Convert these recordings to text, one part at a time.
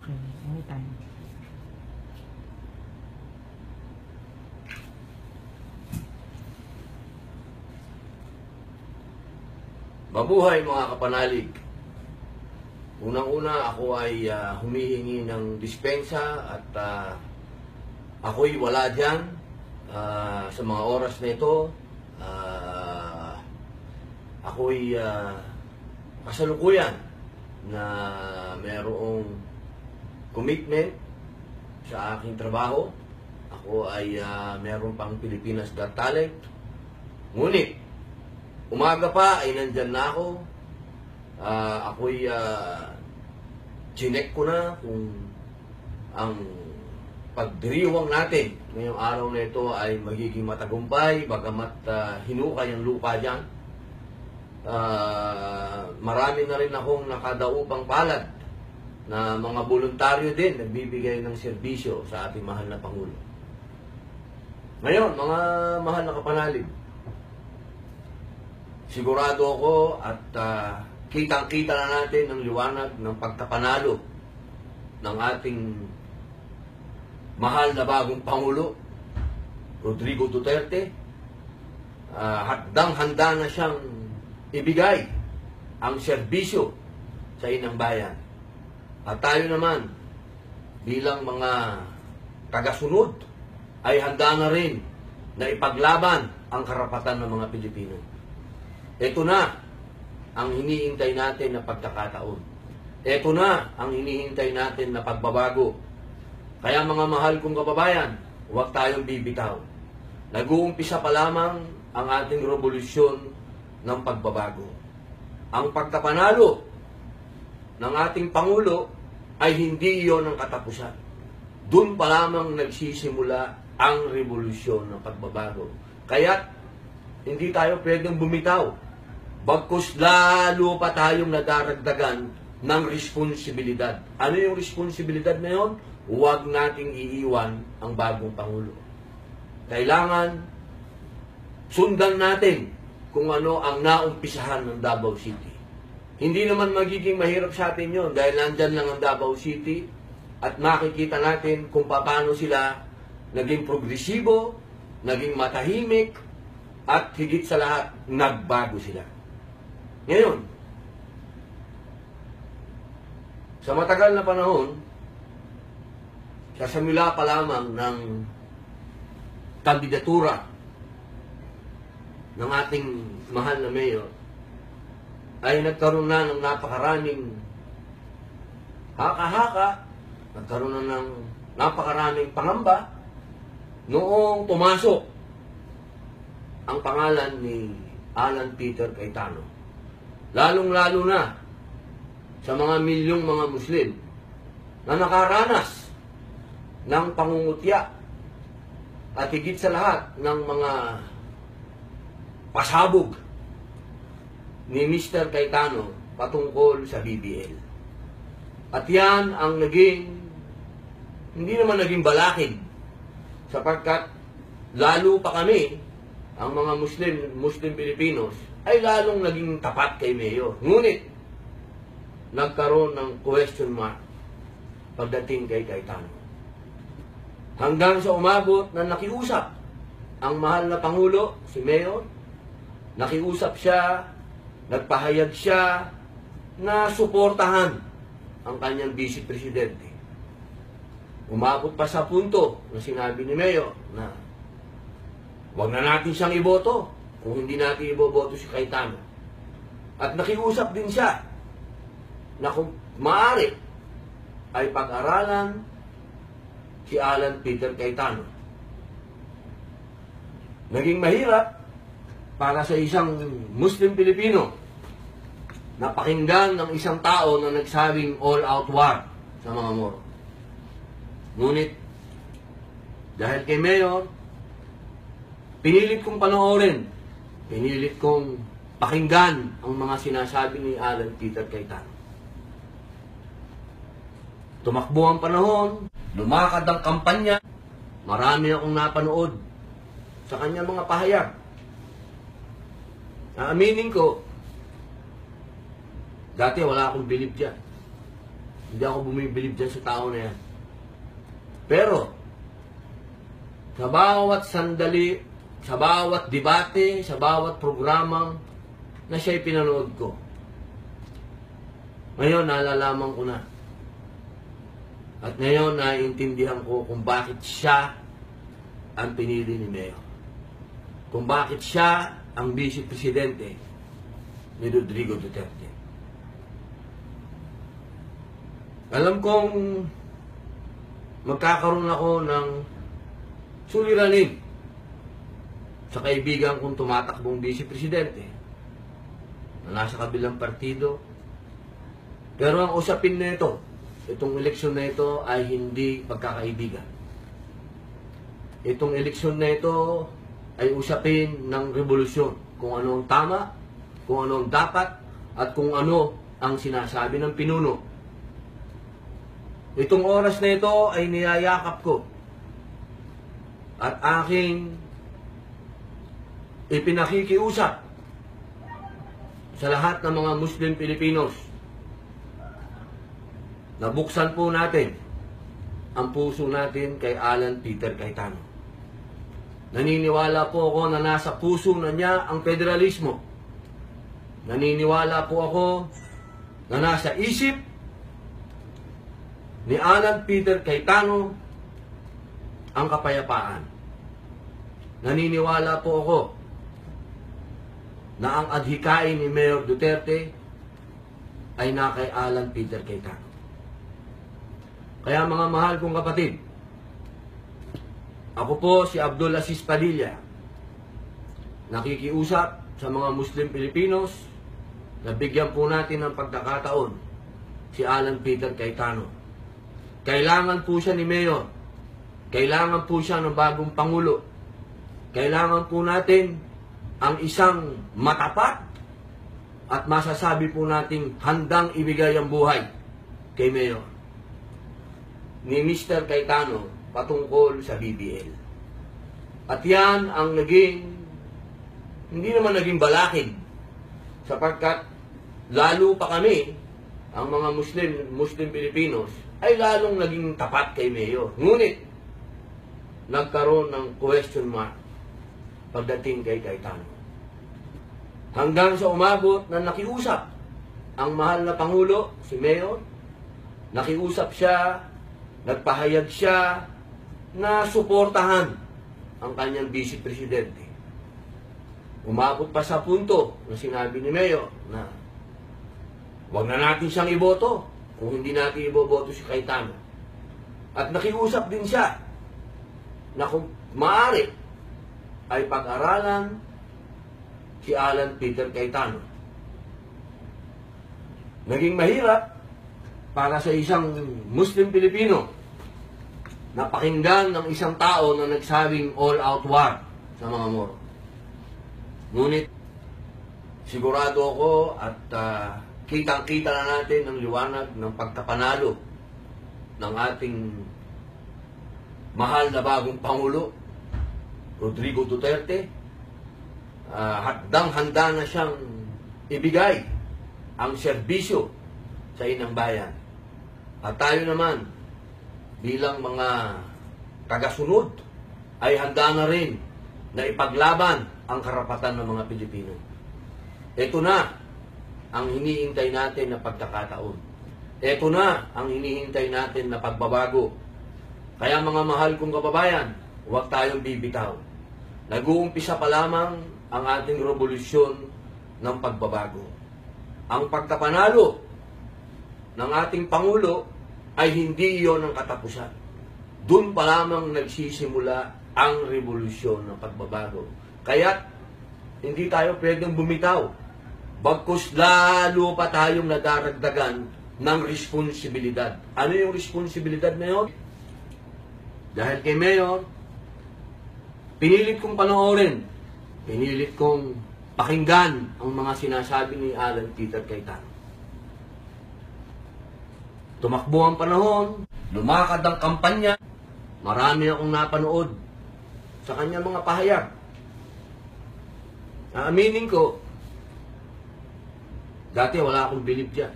Okay, anytime. Mabuhay mga kapanalig. Unang-una ako ay humihingi ng dispensa at ako'y wala dyan sa mga oras na ito. Ako'y kasalukuyan na mayroong commitment sa aking trabaho. Ako ay mayroon pang Pilipinas Got Talent. Ngunit, umaga pa ay nandyan na ako. Ako'y chinek ko na kung ang pagdiriwang natin ngayong araw na ito ay magiging matagumpay, bagamat hinukay ang lupa dyan. Marami na rin akong nakadaupang palad na mga voluntaryo din nagbibigay ng serbisyo sa ating mahal na Pangulo. Ngayon, mga mahal na kapanalig, sigurado ako at kitang-kita na natin ang liwanag ng pagkapanalo ng ating mahal na bagong Pangulo, Rodrigo Duterte. Handang-handa na siyang ibigay ang serbisyo sa inang bayan. At tayo naman, bilang mga tagasunod, ay handa na rin na ipaglaban ang karapatan ng mga Pilipino. Ito na ang hinihintay natin na pagkakataon. Ito na ang hinihintay natin na pagbabago. Kaya mga mahal kong kababayan, huwag tayong bibitaw. Nag-uumpisa pa lamang ang ating revolusyon ng pagbabago. Ang pagkapanalo ng ating Pangulo ay hindi iyon ang katapusan. Doon pa lamang nagsisimula ang revolusyon ng pagbabago. Kaya hindi tayo pwedeng bumitaw. Bagkus lalo pa tayong nadaragdagan ng responsibilidad. Ano yung responsibilidad na yun? Huwag nating iiwan ang bagong Pangulo. Kailangan sundan natin kung ano ang naumpisahan ng Davao City. Hindi naman magiging mahirap sa atin yun dahil nandyan lang ang Davao City at makikita natin kung paano sila naging progresibo, naging matahimik, at higit sa lahat, nagbago sila. Ngayon, sa matagal na panahon, sa simula pa lamang ng kandidatura ng ating mahal na mayor, ay nagkaroon na ng napakaraming haka-haka, nagkaroon na ng napakaraming pangamba noong pumasok ang pangalan ni Alan Peter Cayetano. Lalong-lalo na sa mga milyong mga Muslim na nakaranas ng pangungutya at higit sa lahat ng mga pasabog ni Mr. Cayetano patungkol sa BBL. At yan ang hindi naman naging balakid sapagkat lalo pa kami, ang mga Muslim Pilipinos, ay lalong naging tapat kay Mayor. Ngunit, nagkaroon ng question mark pagdating kay Cayetano. Hanggang sa umabot na nakiusap ang mahal na Pangulo, si Mayor, nakiusap siya, nagpahayag siya na suportahan ang kanyang Vice Presidente. Umabot pa sa punto na sinabi ni Mayor na huwag na natin siyang iboto kung hindi natin iboboto si Cayetano. At nakiusap din siya na kung maaari ay pag-aralan si Alan Peter Cayetano. Naging mahirap para sa isang Muslim Pilipino na pakinggan ng isang tao na nagsabing all-out war sa mga Moro. Ngunit, dahil kay Mayor, pinilit kong panoorin, pinilit kong pakinggan ang mga sinasabi ni Alan Peter Cayetano. Tumakbo ang panahon, lumakad ang kampanya, marami akong napanood sa kanyang mga pahayag. Aaminin ko, dati wala akong bilib dyan. Hindi ako bumibilib dyan sa tao na yan. Pero, sa bawat sandali, sa bawat debate, sa bawat programa na siya'y pinanood ko, ngayon nalalaman ko na. At ngayon naiintindihan ko kung bakit siya ang pinili ni Mayor. Kung bakit siya ang Vice Presidente ni Rodrigo Duterte. Alam kong magkakaroon ako ng suliranin sa kaibigan kong tumatakbong Vice Presidente na nasa kabilang partido. Pero ang usapin na ito, itong eleksyon na ito ay hindi pagkakaibigan. Itong eleksyon na ito ay usapin ng revolusyon. Kung ano ang tama, kung ano ang dapat, at kung ano ang sinasabi ng pinuno. Itong oras na ito ay niyayakap ko at aking ipinakikiusap sa lahat ng mga Muslim Pilipinos na buksan po natin ang puso natin kay Alan Peter Cayetano. Naniniwala po ako na nasa puso na niya ang federalismo. Naniniwala po ako na nasa isip ni Alan Peter Cayetano ang kapayapaan. Naniniwala po ako na ang adhikain ni Mayor Duterte ay na kay Alan Peter Cayetano. Kaya mga mahal kong kapatid, ako po si Abdul Aziz Padilla, nakikiusap sa mga Muslim Pilipinos na bigyan po natin ng pagkakataon si Alan Peter Cayetano. Kailangan po siya ni Mayor. Kailangan po siya ng bagong Pangulo. Kailangan po natin ang isang matapat at masasabi po nating handang ibigay ang buhay kay Mayor ni Mr. Cayetano patungkol sa BBL. At yan ang hindi naman naging balakid, sapagkat lalo pa kami, ang mga Muslim Pilipinos, ay lalong naging tapat kay Mayor. Ngunit, nagkaroon ng question mark pagdating kay Cayetano. Hanggang sa umabot na nakiusap ang mahal na Pangulo, si Mayor, nakiusap siya, nagpahayag siya na suportahan ang kanyang Vice Presidente. Umabot pa sa punto na sinabi ni Mayor na wag na natin siyang iboto kung hindi natin iboboto si Cayetano. At nakiusap din siya na kung maaari ay pag-aralan si Alan Peter Cayetano. Naging mahirap para sa isang Muslim Pilipino na pakinggan ng isang tao na nagsabing all-out war sa mga Moro. Ngunit, sigurado ako at kitang-kita na natin ang liwanag ng pagkapanalo ng ating mahal na bagong Pangulo, Rodrigo Duterte. Handang-handa na siyang ibigay ang serbisyo sa inang bayan. At tayo naman, bilang mga tagasunod, ay handa na rin na ipaglaban ang karapatan ng mga Pilipino. Ito na ang hinihintay natin na pagkakataon. Ito na ang hinihintay natin na pagbabago. Kaya mga mahal kong kababayan, huwag tayong bibitaw. Nag-uumpisa pa lamang ang ating revolusyon ng pagbabago. Ang pagkapanalo ng ating Pangulo ay hindi iyon ang katapusan. Doon pa lamang nagsisimula ang revolusyon ng pagbabago. Kaya hindi tayo pwedeng bumitaw. Bagkus lalo pa tayong nadaragdagan ng responsibilidad. Ano yung responsibilidad na yun? Dahil kay Mayor, pinilit kong panoorin, pinilit kong pakinggan ang mga sinasabi ni Alan Peter Cayetano. Tumakbo ang panahon, lumakad ang kampanya, marami akong napanood sa kanyang mga pahayag. Aaminin ko, dati wala akong bilib dyan.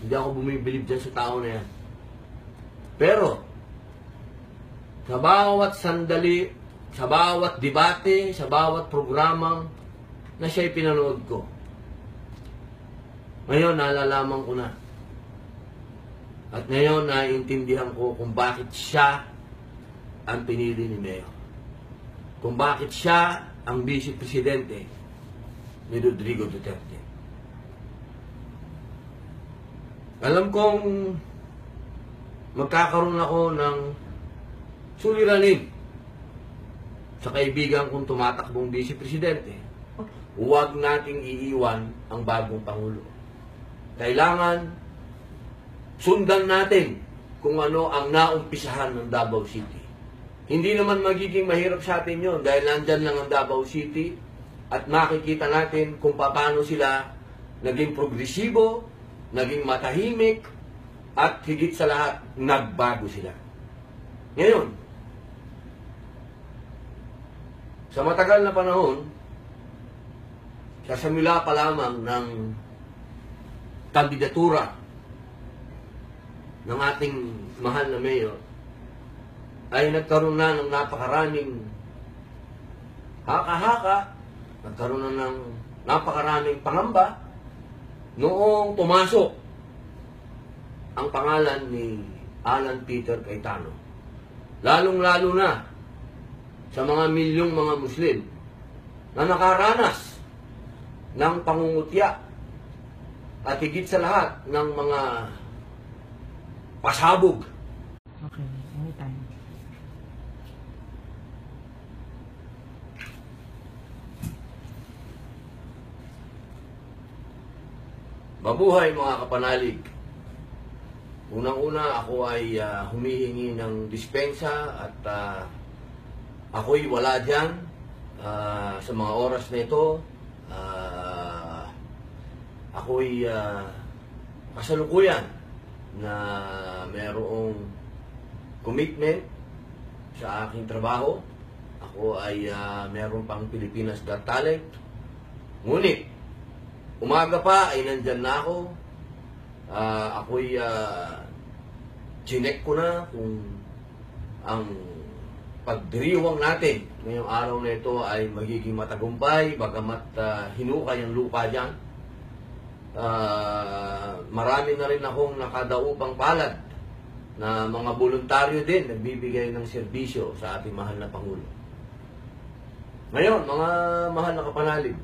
Hindi ako bumibilib dyan sa tao na yan. Pero, sa bawat sandali, sa bawat debate, sa bawat programang na siya'y pinanood ko, ngayon nalalaman ko na. At ngayon naiintindihan ko kung bakit siya ang pinili ni Mayor. Kung bakit siya ang Vice Presidente ni Rodrigo Duterte. Alam kong magkakaroon ako ng suliranin sa kaibigan kong tumatakbong Vice Presidente. Huwag nating iiwan ang bagong Pangulo. Kailangan sundan natin kung ano ang naumpisahan ng Davao City. Hindi naman magiging mahirap sa atin yun dahil nandyan lang ang Davao City at makikita natin kung paano sila naging progresibo, naging matahimik, at higit sa lahat, nagbago sila. Ngayon, sa matagal na panahon, sa simula pa lamang ng kandidatura ng ating mahal na mayor, ay nagkaroon na ng napakaraming haka-haka, nagkaroon na ng napakaraming pangamba noong pumasok ang pangalan ni Alan Peter Cayetano. Lalong-lalo na sa mga milyong mga Muslim na nakaranas ng pangungutya at higit sa lahat ng mga pasabog. Okay, anytime. Mabuhay mga kapanalig. Unang-una ako ay humihingi ng dispensa at ako'y wala dyan sa mga oras na ito. Ako'y kasalukuyan na mayroong commitment sa aking trabaho. Ako ay mayroon pang Pilipinas Got Talent. Ngunit, umaga pa ay nandyan na ako. Ako'y chinek ko na kung ang pagdiriwang natin ngayong araw na ito ay magiging matagumpay, bagamat hinukay ang lupa dyan. Marami na rin akong nakadaupang palad na mga voluntaryo din nagbibigay ng serbisyo sa ating mahal na Pangulo. Ngayon, mga mahal na kapanalig,